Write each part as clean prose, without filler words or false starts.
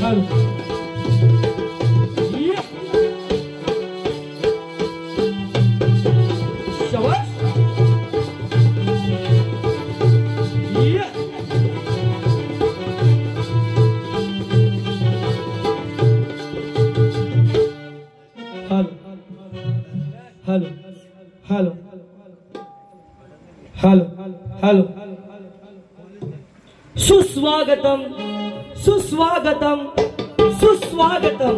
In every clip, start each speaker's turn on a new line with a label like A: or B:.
A: Hello hello hello सुस्वागतम सुस्वागतम सुस्वागतम।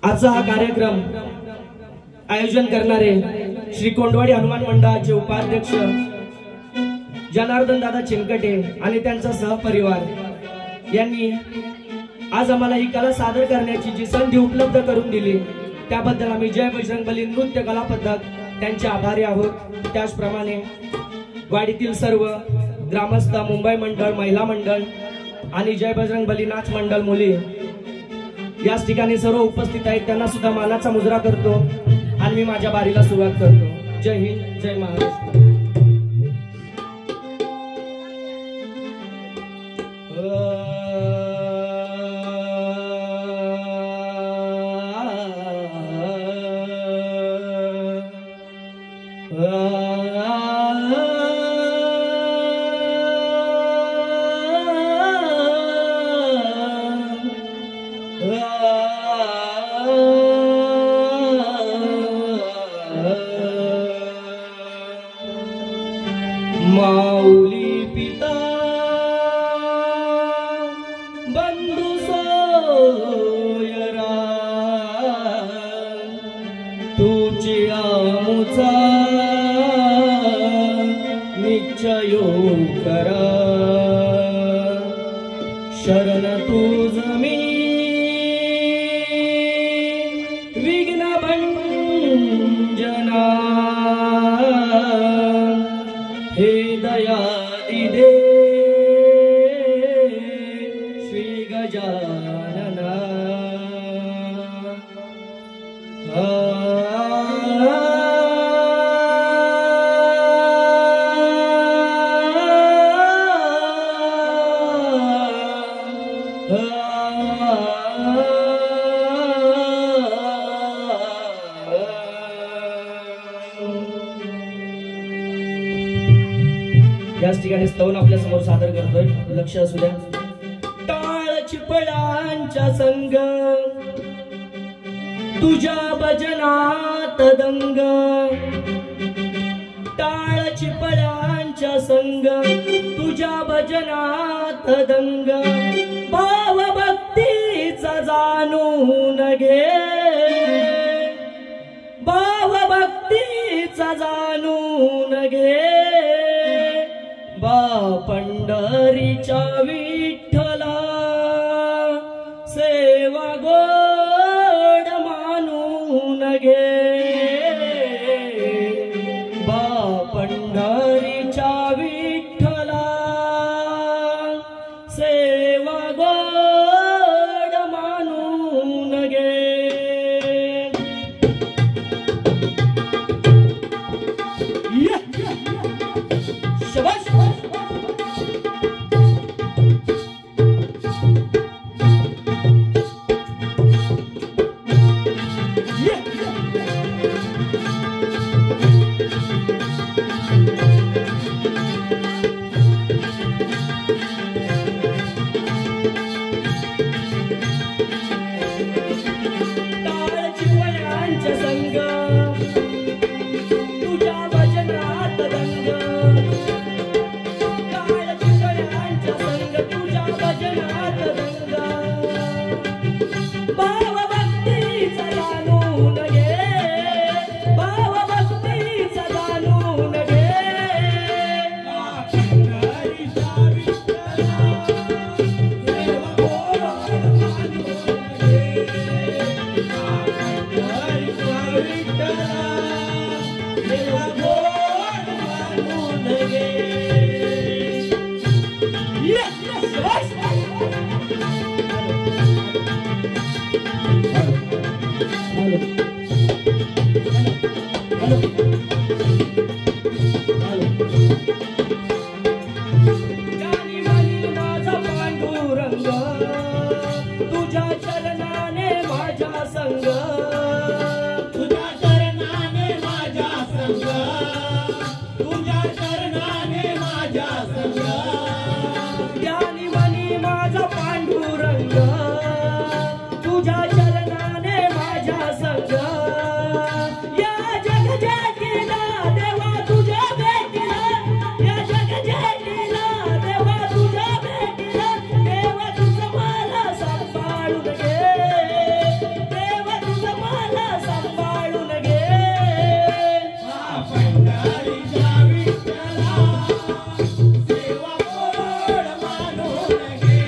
B: आजचा हा कार्यक्रम आयोजन करणारे श्री कोंडवाडी हनुमान मंडळाचे उपाध्यक्ष जनार्दन दादा चिंकटे आणि त्यांचा सहपरिवार यांनी आज आम्हाला ही कला सादर करण्याची जी संधी उपलब्ध करून दिली त्याबद्दल आम्ही जय बजरंगबली नृत्य कला पथक त्यांचे आभारी आहोत। त्याचप्रमाणे वाडीतील सर्व ग्रामस्थ, मुंबई मंडळ, महिला मंडळ आणि जय बजरंगबली नाच मंडळ मुली याच ठिकाणी सर्व उपस्थित आहेत, त्यांना सुद्धा मानाचा मुजरा करतो आणि मी माझ्या बारीला सुरुवात करतो। जय हिंद, जय महाराष्ट्र।
A: माऊली पिता बंधु सोयरा तुझी आमुचा निश्चय करा शरण तुझ मी विघ्न भंजना आदिदेव श्री गजानना
B: याच ठिकाणी स्तवन आपल्या समोर सादर करतोय. लक्ष असू द्या. टाळ चिपळांच्या संग तुझ्या भजनात दंग, टाळ चिपळांच्या संग तुझ्या भजनात दंग, भाव भक्तीचा जाणून घे, भाव भक्तीचा जाणून घे, बा पंढरीच्या विठ्ठला सेवा गोड मानून घे, बा पंढरीच्या विठ्ठला सेवा गोड मानून घे. शाबाश. तुझ्या चरणाने माझ्या संग, तुझ्या चरणाने माझ्या संग, तुझ्या चरणाने माझ्या संग, ज्ञानी मनी माझा पांडुरंग, तुझ्या चरणाने माझ्या संग, या जग जगीला देवा तुझ्या भेटीला, या जग जगीला देवा तुझ्या भेटीला, देवा तुझं मला सांभाळून घे, देवा तुझं मला सांभाळून घे, पंढरीच्या विठ्ठला सेवा गोड मानून घे,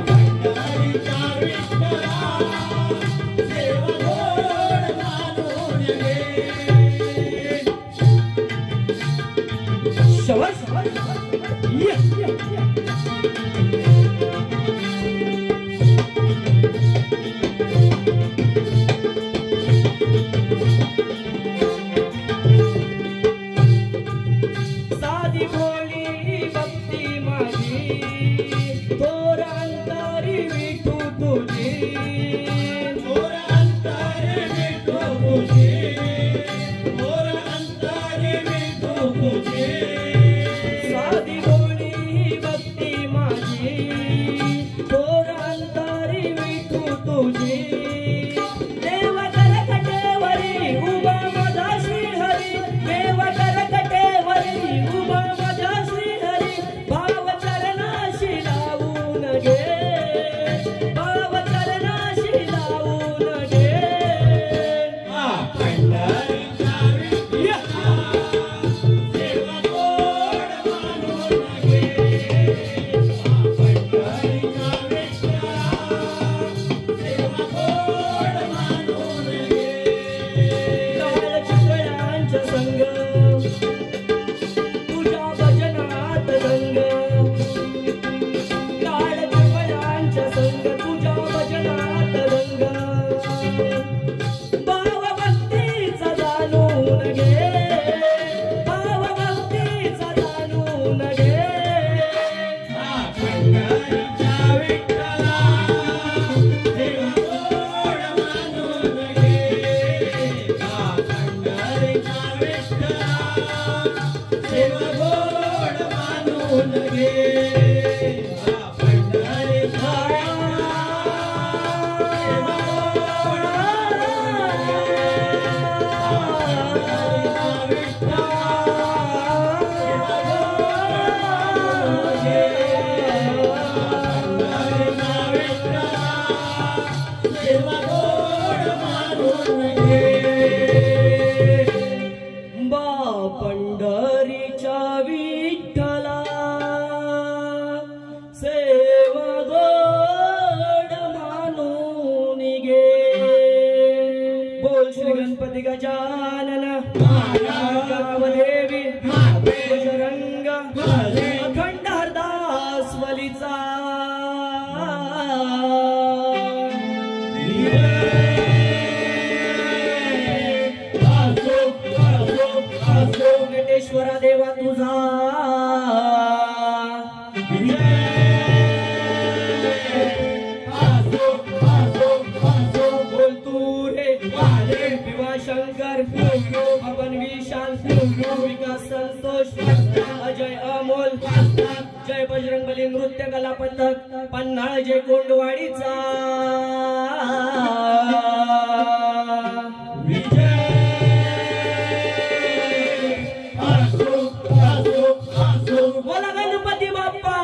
B: पंढरीच्या विठ्ठला सेवा गोड मानून घे. शाबाश. साधी भोळी भक्ती माझी, थोर अंतरी विठू तुझी, थोर अंतरी विठू तुझी, थोर अंतरी विठू तुझी, साधी भोळी भक्ती माझी, थोर अंतरी विठू तुझी, देवा करकटेवरी उभा माझा श्रीहरी, देवा करकटेवरी उभा माझा श्रीहरी, भाव चरणाशी लावून घे, भाव चरणाशी लावून घे, पंढरीच्या विठ्ठला सेवा गोड मानून घे, पंढरीच्या विठ्ठला सेवा गोड मानून घे. टाळ चिपळांच्या संग तुझ्या गावदेवी बजरंग अखंड हरदास वलीचा नटेश्वरा देवा तुझा बोल तू रे शंकर पवन विशाल विकास संतोष अजय अमोल जय बजरंगबली नृत्य कला पथक पन्हाळ जय कोंडवाडीचा बोला गणपती बाप्पा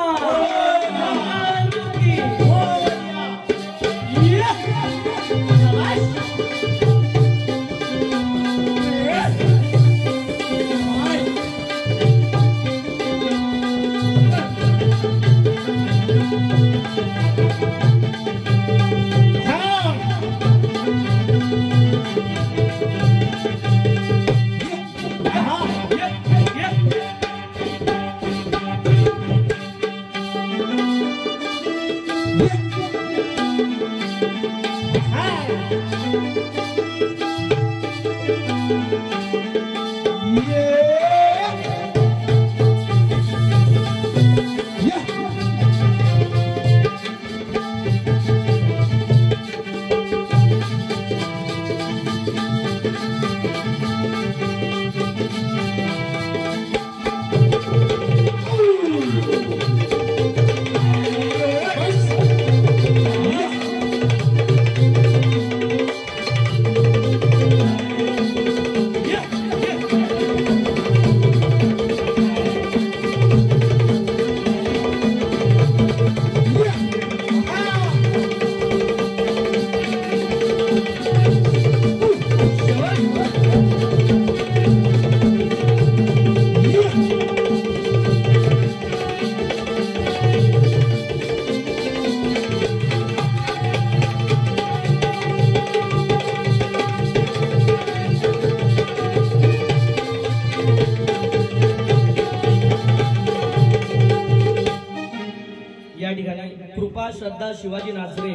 B: कृपा श्रद्धा शिवाजी नाचरे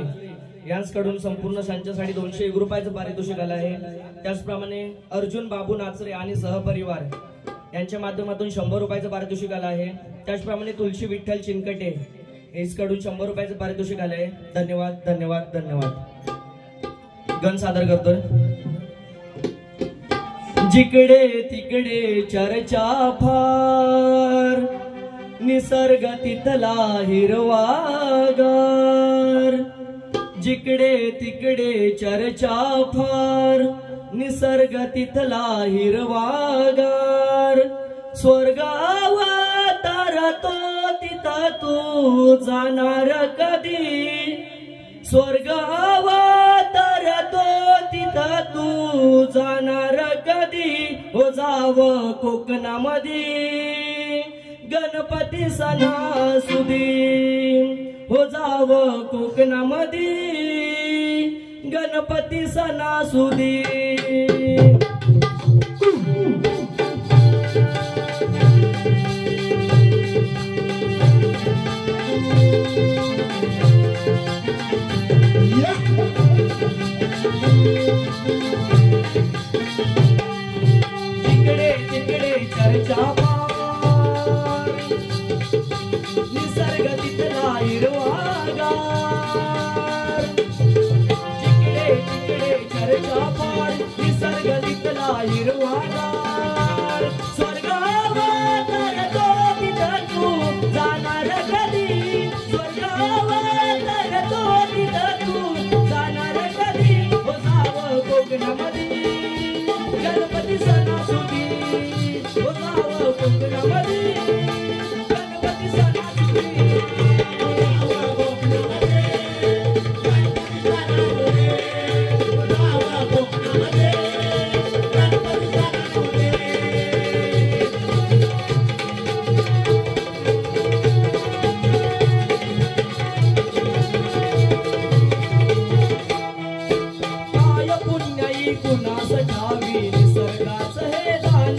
B: यांच्याकडून संपूर्ण सांच्यासाठी 201 रुपयाचं पारितोषिक आलं आहे। त्याचप्रमाणे अर्जुन बाबू नाचरे आणि सहपरिवार यांच्या माध्यमातून 100 रुपयाचं पारितोषिक आलं आहे। त्याचप्रमाणे तुलसी विठ्ठल चिनकटे यांच्याकडून 100 रुपयाचं पारितोषिक आलं आहे। धन्यवाद धन्यवाद धन्यवाद। गण सादर करतोय। जिकडे तिकडे चर्चा फार निसर्ग तिथला हिरवागार जिकडे तिकडे चर्चा फार निसर्ग तिथला हिरवागार स्वर्गावतारतो तिथं तू जाणार कधी स्वर्गावतारतो तिथं तू जाणार कधी हो जाव कोकणामध्ये गणपती सणासुदी हो जाव कोकणामध्ये गणपती सणासुदी तिकडे तिकडे चर्चा निसर्ग तिथला हिरवागार जिकडे तिकडे चर्चा फार निसर्ग तिथला हिरवागार स्वर्गावतारतो तिथं तू जाणार कधी स्वर्गावतारतो तिथं तू जाणार कधी हो जाव कोकणामध्ये गणपती सणासुदी हो जाव कोकणामध्ये गणपती सणासुदी काय पुण्याई कुणास ठावी निसर्गाचं हे दान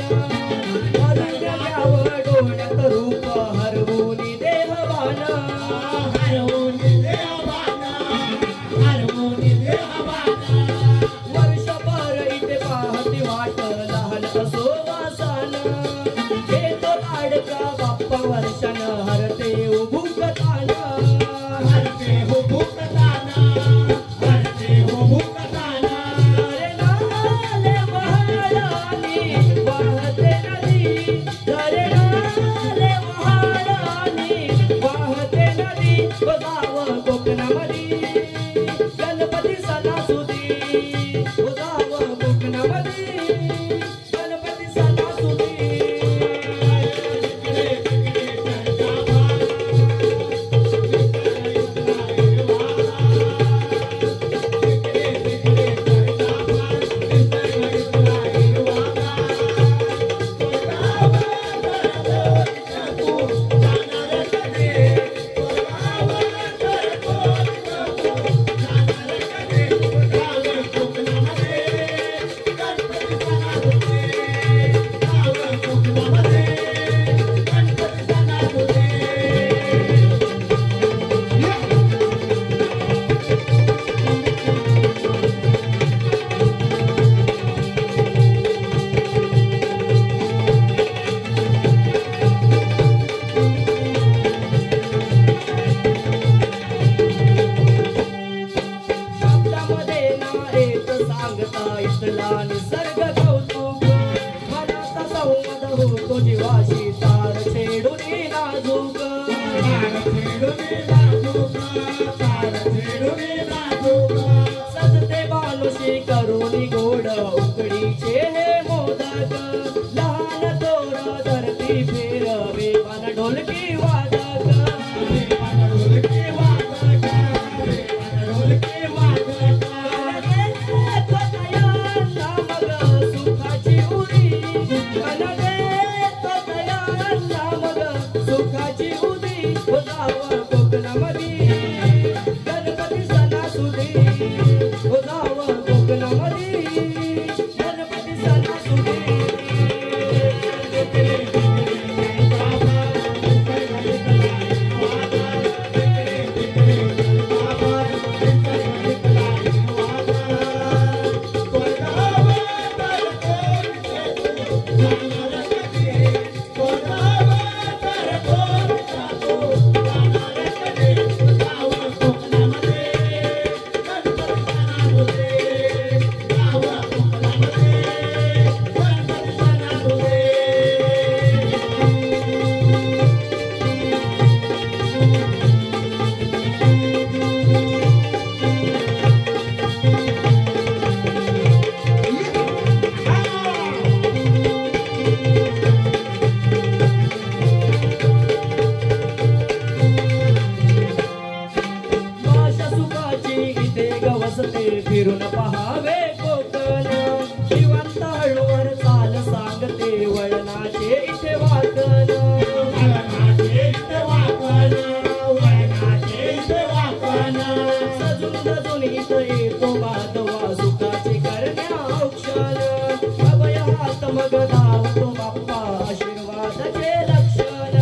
B: तो जीवाशी तार छेडून नाजूक सजते बानुशी करून गोड उकडीचे हे मोदक लहान तोर धरती फेरवे मन ढोलकी वादक फिरून पहावे कोकण जिवंत हळूवर चाल सांगते वळणाचे इथे वाकण सजून सजून इथं येतो माधवा सुखाचे करण्या औक्षण अभय हात मग धावतो बाप्पा आशीर्वादाचे लक्षण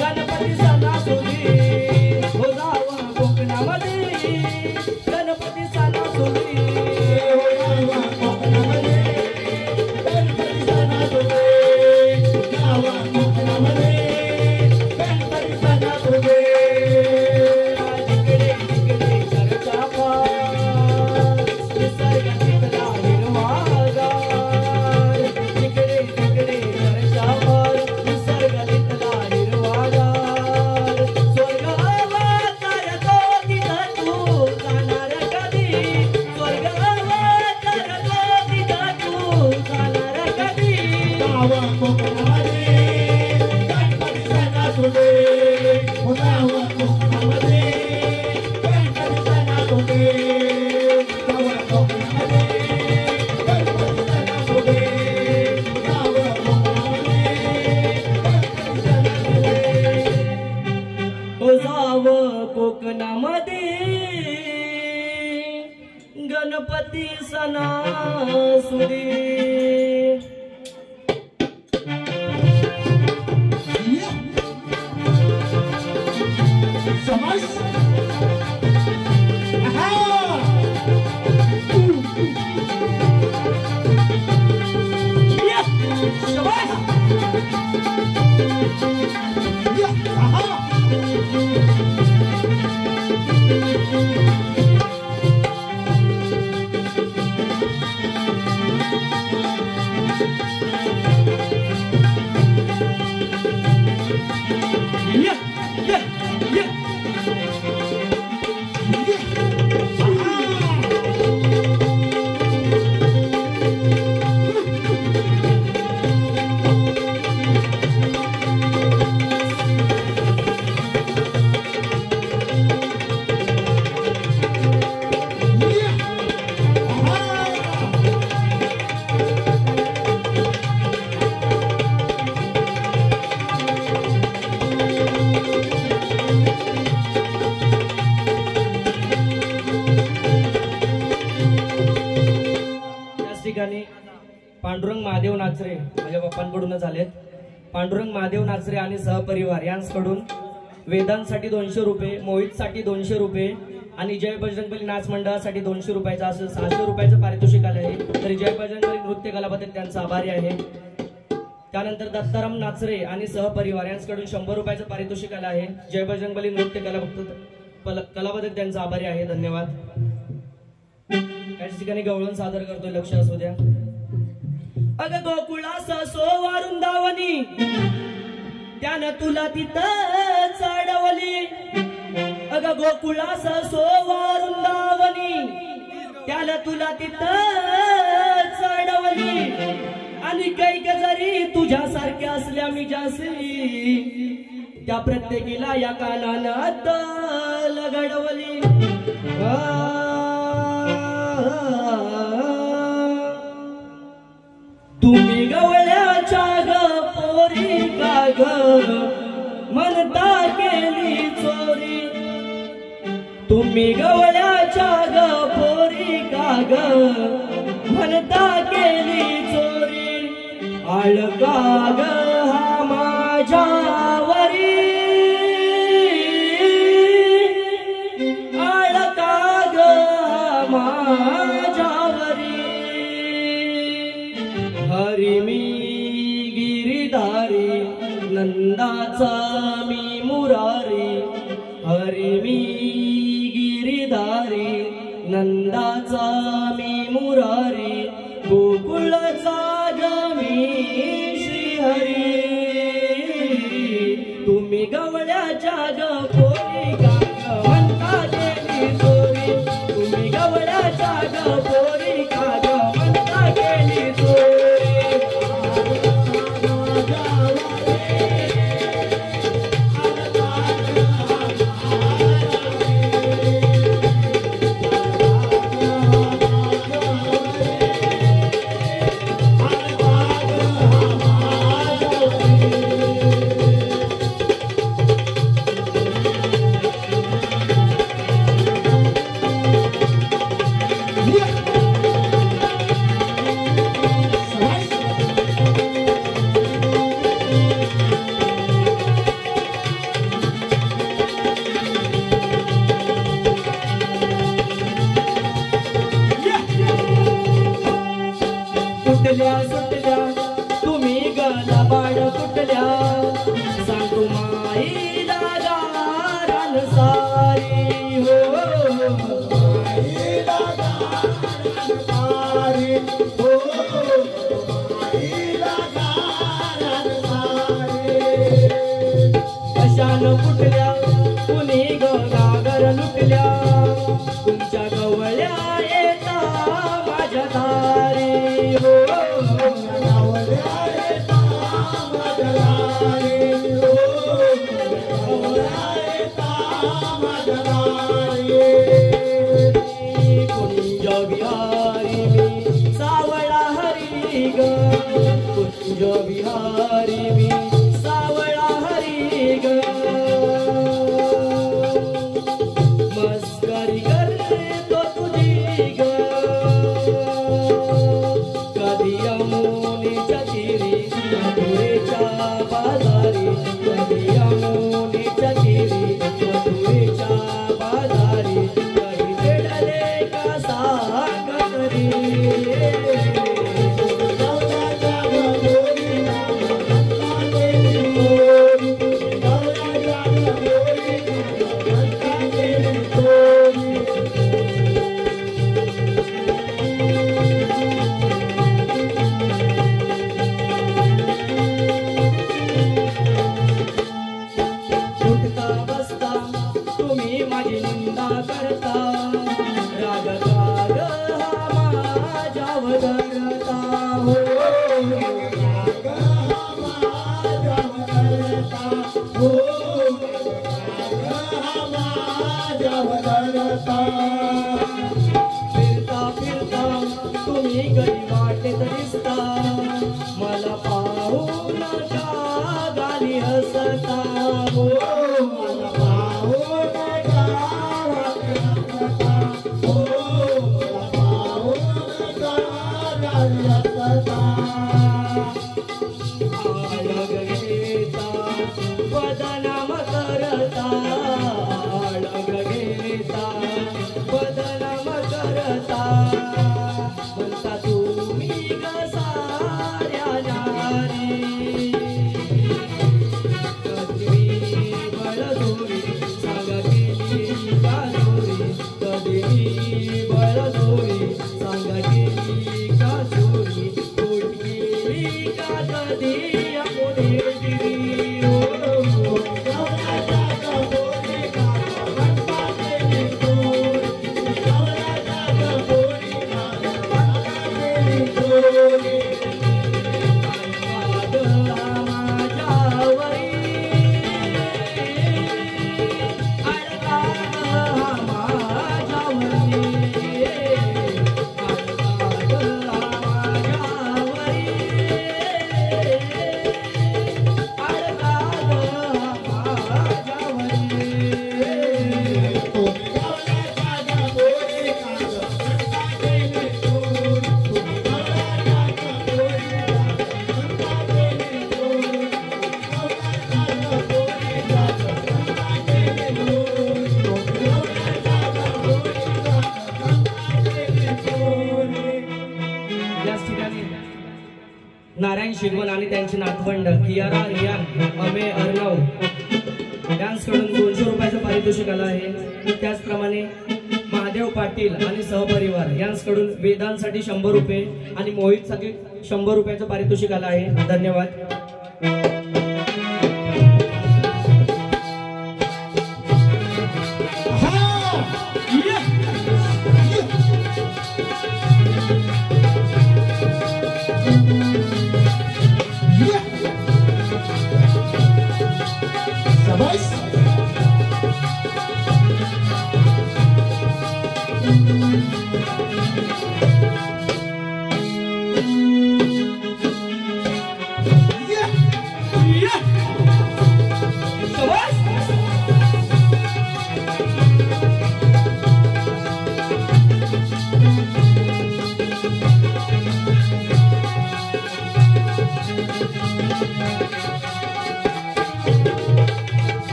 B: गणपती सणासुदी हो जावा कोकणामध्ये गणपती सणासुदी हो जावा कोकणामध्ये गणपती सणासुदी जावा कोकणामध्ये गणपती सणासुदी जिकडे जिकडे चर्चा पार निसर्गातला हिरवागार जिकडे जिकडे चर्चा पार कोकणामध्ये गणपती सणासुदी पांडुरंग महादेव नाचरे माझ्या बाप्पांकडूनच आलेत. पांडुरंग महादेव नाचरे आणि सहपरिवार यांच्याकडून वेदांसाठी 200 रुपये, मोहितसाठी 200 रुपये आणि जय बजरंगबली नाच मंडळासाठी 200 रुपयाचं असं 600 रुपयाचं पारितोषिक आलं आहे. तरी जय बजरंगबली नृत्य कला पथक त्यांचा आभारी आहे। त्यानंतर दत्ताराम नाचरे आणि सहपरिवार यांच्याकडून 100 रुपयाचं पारितोषिक आलं आहे। जय बजरंगबली नृत्य कला पथक त्यांचा आभारी आहे, धन्यवाद। या ठिकाणी गवळण सादर करतोय, लक्ष असू द्या। अग गोकुळास सोवा वृंदावनी त्यानं तुला तिथं चढवली। अग गोकुळास सोवा वृंदावनी त्याला तुला तिथं चढवली। आणि कैक जरी तुझ्यासारख्या असल्या मी जासी त्या प्रत्येकीला या कानात लगडवली। तुम्ही गवळ्याच्या ग पोरी का ग म्हणता केली चोरी। तुम्ही गवळ्याच्या ग पोरी का ग म्हणता केली चोरी। आळका ग हा माझ्यावरी, आळका ग हा माझ्यावरी। हरी मी गिरिधारी नंदाचा मी मुरारी। हरी मी गिरिधारी नंदाचा मी मुरारी। गोकुळचा ग मी श्रीहरी। तुम्ही गवळ्याच्या ग पोरी का ग म्हणता केली चोरी। तुम्ही गवळ्याच्या ग पोरी का ग म्हणता केली चोरी। कुठल्या सुटल्या तुम्ही गला बाळ कुठल्या सांगू माई दादा रान सारी। हो माई दादा रान सारी, हो माई दादा रान सारी। कशान कुठल्या कुणी गागर लुटल्या तुमच्या गवळ्या येता माझ्या दारी। कुंज बिहारी मी सावळा हरी ग, कुंज बिहारी मी सावळा हरी ग। मस्करी करतो तुझी ग कधी यमुनेच्या तीरी मथुरेच्या बाजारी। कधी यमुनेच्या तीरी मथुरेच्या बाजारी। कधी भेटले का सांग तरी। उठता बसता तुम्ही माझी निंदा करता, राग राग हा माझ्यावर धरता। हो राग हा माझ्यावर धरता, हो राग हा माझ्यावर धरता। फिरता फिरता तुम्ही गडी वाटेत दिसता, मला पाहून का गाली हसता। हो मला पाहून का हसता, हो मला पाहून का गाली हसता। आळग घेता बदनाम करता, आळग घेता बदनाम करता। म्हणता तुम्ही याच ठिकाणी नारायण शिरवण आणि त्यांची नातवंड कियारा रियान अमे अर्णव यांकडून 200 रुपयाचं पारितोषिक आलं आहे. त्याचप्रमाणे महादेव पाटील आणि सहपरिवार यांकडून वेदांसाठी 100 रुपये आणि मोहितसाठी 100 रुपयाचं पारितोषिक आलं आहे. धन्यवाद.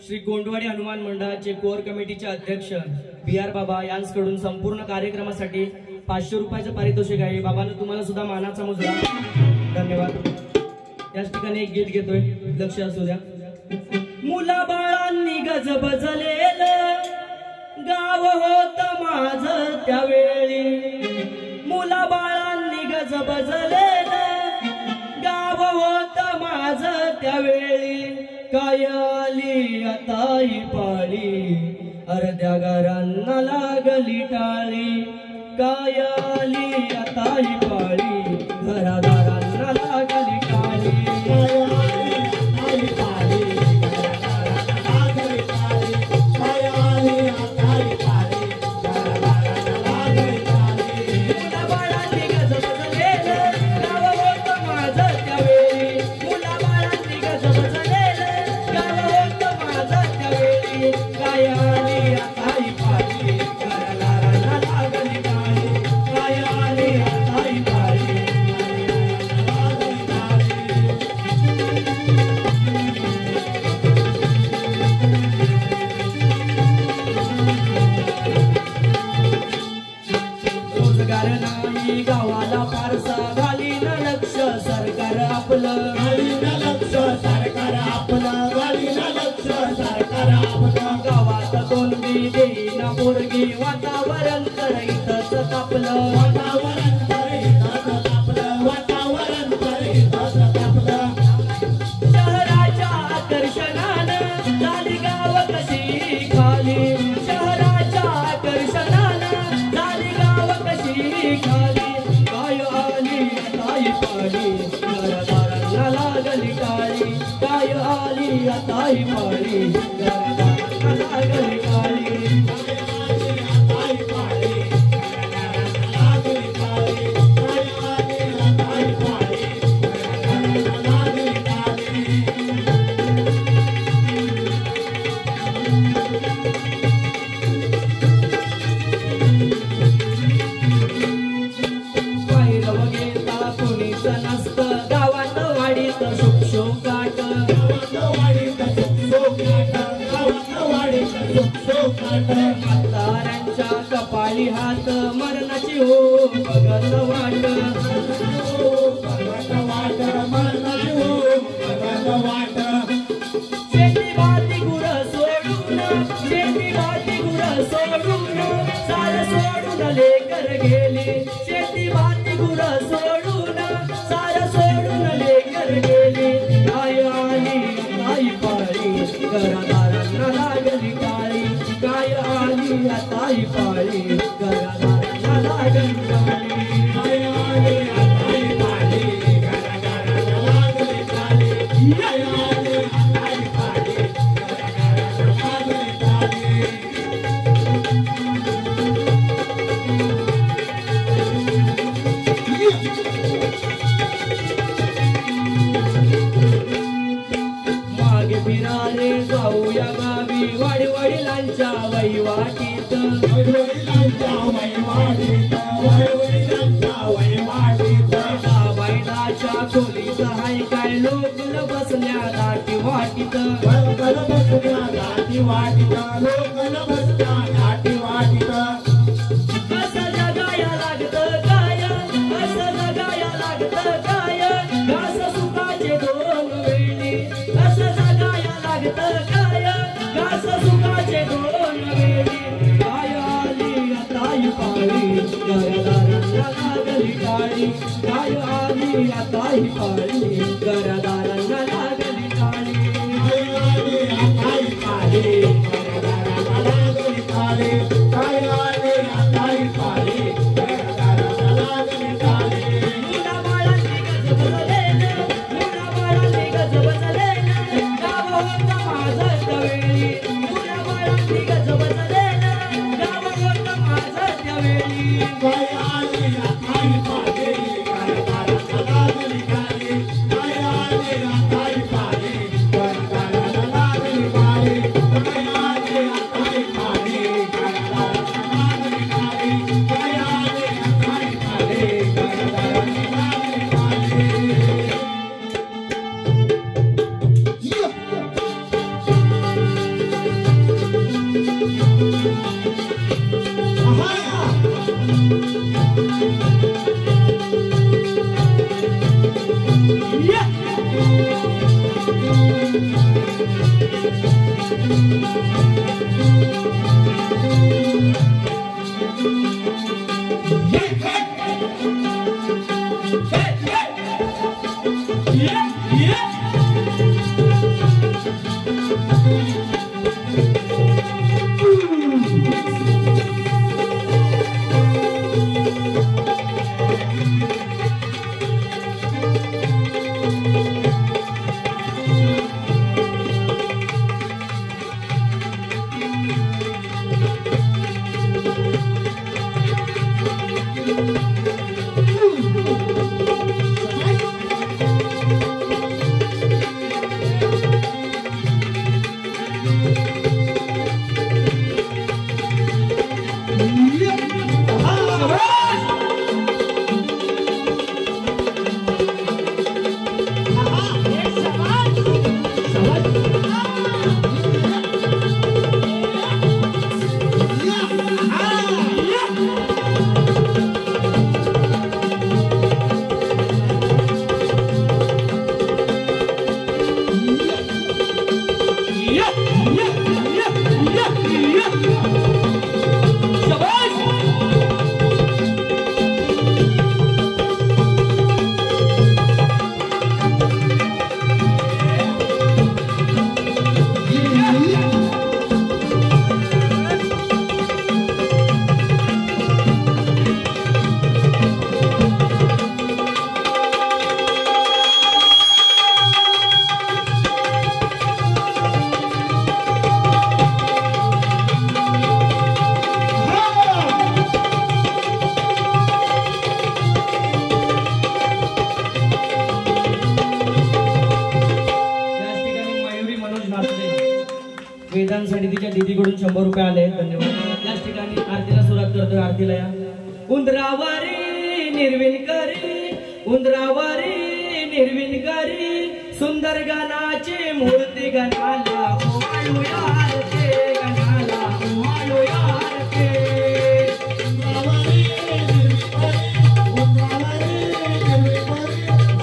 B: श्री गोंडवाडी हनुमान मंडळाचे कोर कमिटीचे अध्यक्ष BR बाबा यांकडून संपूर्ण कार्यक्रमासाठी 500 रुपयाचं पारितोषिक आहे. बाबांनो तुम्हाला सुद्धा मानाचा मुजरा. धन्यवाद. याच ठिकाणी एक गीत घेतोय, लक्ष असू द्या. मुला बाळांनी गजबजलेलं गाव होत माझं त्यावेळी. मुला बाळांनी गजबजलेलं गाव होत माझं त्यावेळी. काय आली आताही पाळी अर्ध्या घरांना लागली टाळी. काय आली आताही पाळी घरादारांना लागली टाळी. गावाला फारसा घालीन लक्ष सरकार आपलं. घालीन लक्ष सरकार आपलं. घालीन लक्ष सरकार आपलं. गावात तोंडी देईना पोरगी वातावरण करईतच तापलं. वातावरण करईतच तापलं. वातावरण करईतच तापलं. शहराच्या आकर्षणानं झाली गाव कशी खाली. शहराच्या आकर्षणानं झाली गाव कशी खाली. घरदारांना लागली टाळी. काय आली आताही पाळी घरदारांना लागली टाळी. म्हाताऱ्यांच्या कपाळी हात मरणाची हो बघत वाट. शेती भाती गुरं सोडून शेती भाती गुरं सोडून सार सोडून लेकर गेली. शेती भाती गुरं सोडून सार सोडून लेकर गेली. काय आली आई पाळी घरादारांना लागली काळी काय आली आता ही पाळी घरादारांना लागली काळी काय आली आता ही पाळी घरादारांना लागली काळी काय आली आता ही पाळी घरादारांना लागली मागे फिरारे जाऊया गावी वडिलांच्या वैवाटीत बैलाच्या खोलीत हाय काय लोक बसल्या दाटी वाटीत असं जगाया लागतं काय असं जगाया लागतं काय घास सुखाचे दोन वेळी असं जगाया लागतं काय घास सुखाचे दोन वेळी काय आली आता ही पाळी घरदारांना लागली काळी काय आली आता ही पाळी घरदारांना लागली काळी काय आली आता ही पाळी घरदारांना लागली काळी काय आली आता ही पाळी घरदारांना लागली काळी मुलाबाळांनी गज बसलेलं मुलाबाळांनी गज बसलेलं गाव होतं माझं त्यावेळी मुलाबाळांनी गज बसलेलं गाव होतं माझं त्यावेळी काय आली आता ही पाळी घरदारांना लागली काळी काय आली आता ही पाळी घरदारांना लागली काळी काय आली आता ही पाळी घरदारांना लागली काळी काय आली आता ही पाळी घरदारांना लागली काळी वेदांसाठी तिच्या दीदीकडून 100 रुपये आले धन्यवाद याच ठिकाणी आरतीला सुरुवात करतोय आरतीला या उंदरावारी निर्विणकारी उंदरावारी निर्विणकारी सुंदर गानाची मूर्ती गणाला ओवाळूया आरती गणाला ओवाळूया आरती उंदरावारी निर्विणकारी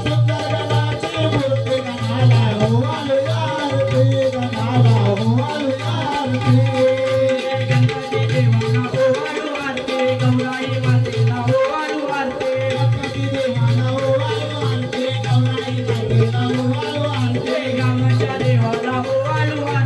B: सुंदर गानाची मूर्ती गणाला ओवाळूया आरती गणाला ओवाळूया आरती गणपती देवाला ओवाळू आरती गौराई मातेला ओवाळू आरती गणपती देवाला ओवाळू आरती गौराई मातेला ओवाळू आरती गावाच्या देवाला ओवाळू आरती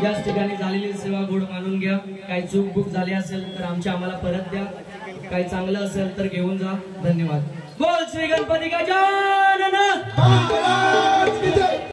B: याच ठिकाणी झालेली सेवा गोड मानून घ्या. काही चूक बुक झाली असेल तर आम्हाला परत द्या. काही चांगलं असेल तर घेऊन जा. धन्यवाद. बोल श्री गणपती गजानन.